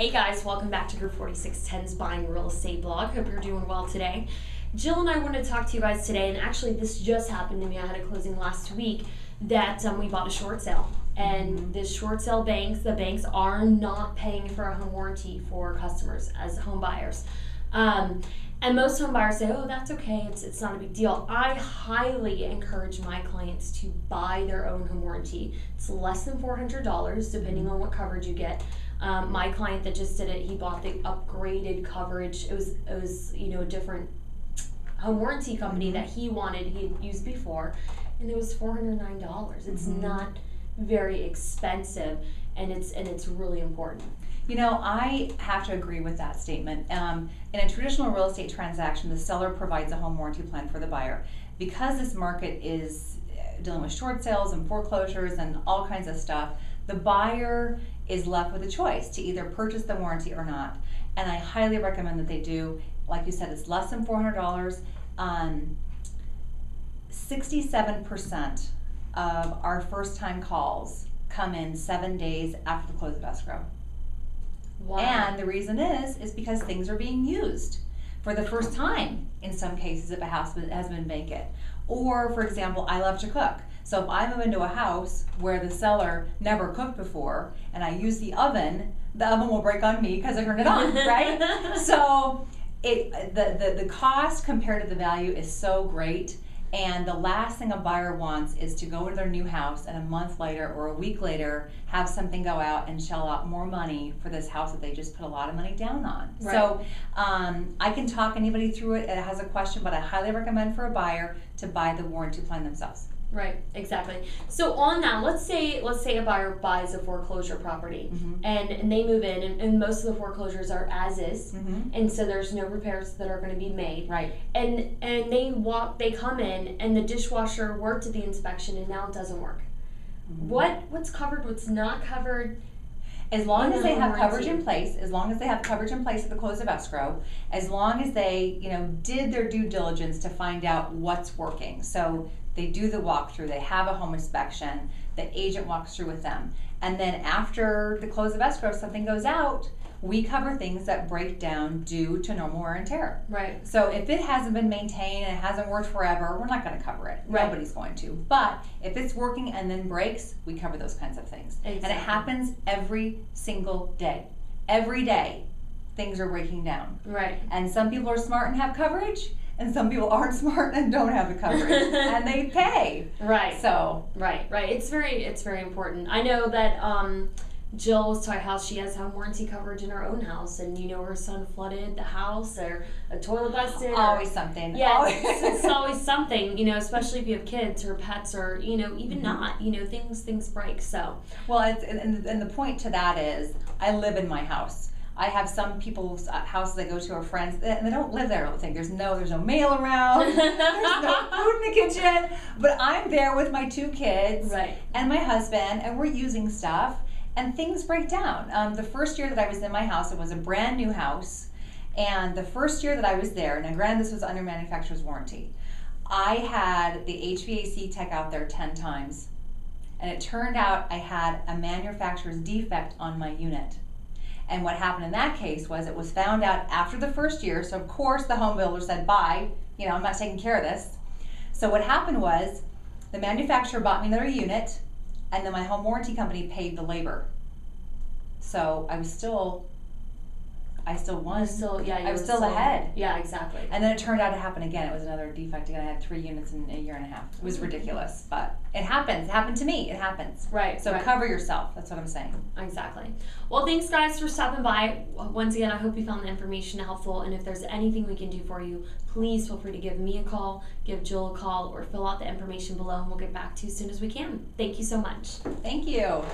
Hey guys, welcome back to Group 4610's Buying Real Estate blog. Hope you're doing well today. Jill and I want to talk to you guys today, and actually this just happened to me. I had a closing last week that we bought a short sale. And the short sale the banks are not paying for a home warranty for customers as home buyers. And most home buyers say, oh, that's okay, it's not a big deal. I highly encourage my clients to buy their own home warranty. It's less than $400, depending on what coverage you get. My client that just did it, he bought the upgraded coverage. It was a different home warranty company that he wanted, he had used before, and it was $409. It's not very expensive, and it's really important. You know, I have to agree with that statement. In a traditional real estate transaction, the seller provides a home warranty plan for the buyer. Because this market is dealing with short sales and foreclosures and all kinds of stuff, the buyer is left with a choice to either purchase the warranty or not. And I highly recommend that they do. Like you said, it's less than $400. 67% of our first-time calls come in 7 days after the close of escrow. Wow. And the reason is because things are being used for the first time in some cases if a house has been vacant. Or, for example, I love to cook. So if I move into a house where the seller never cooked before and I use the oven will break on me because I turned it on, right? So the cost compared to the value is so great. And the last thing a buyer wants is to go to their new house and a month later or a week later have something go out and shell out more money for this house that they just put a lot of money down on. Right. So I can talk anybody through it that has a question, but I highly recommend for a buyer to buy the warranty plan themselves. Right, exactly. So on that, let's say a buyer buys a foreclosure property and they move in, and most of the foreclosures are as is, and so there's no repairs that are going to be made. Right. And they come in, and the dishwasher worked at the inspection, and now it doesn't work. What's covered? What's not covered? As long as they have coverage in place, at the close of escrow, as long as they, did their due diligence to find out what's working. So they do the walkthrough, they have a home inspection, the agent walks through with them. And then after the close of escrow, if something goes out, we cover things that break down due to normal wear and tear. Right. So if it hasn't been maintained and it hasn't worked forever, we're not going to cover it. Right. Nobody's going to. But if it's working and then breaks, we cover those kinds of things. Exactly. And it happens every single day. Every day, things are breaking down. Right. And some people are smart and have coverage, and some people aren't smart and don't have the coverage, and they pay. Right. So. Right. It's very important. I know that Jill was talking how she has home warranty coverage in her own house, and her son flooded the house, or a toilet busted. Always something. Yeah, it's always something. Especially if you have kids or pets, or even not. Things break. So. Well, and the point to that is, I live in my house. I have some people's houses I go to, or friends, and they don't live there. I don't think there's no mail around. There's no food in the kitchen. But I'm there with my 2 kids and my husband, and we're using stuff. And things break down. The first year that I was in my house, it was a brand new house. And the first year that I was there, now granted this was under manufacturer's warranty, I had the HVAC tech out there 10 times. And it turned out I had a manufacturer's defect on my unit. And what happened in that case was it was found out after the first year. So of course the home builder said, bye, I'm not taking care of this. So what happened was the manufacturer bought me another unit, and then my home warranty company paid the labor. So I was still won. I was still ahead. Yeah, exactly. And then it turned out to happen again. It was another defect again. I had 3 units in a year and a half. It was ridiculous, but it happens. It happened to me. It happens. Right. So cover yourself. That's what I'm saying. Exactly. Well, thanks guys for stopping by. Once again, I hope you found the information helpful, and if there's anything we can do for you, please feel free to give me a call, give Jill a call, or fill out the information below, and we'll get back to you as soon as we can. Thank you so much. Thank you.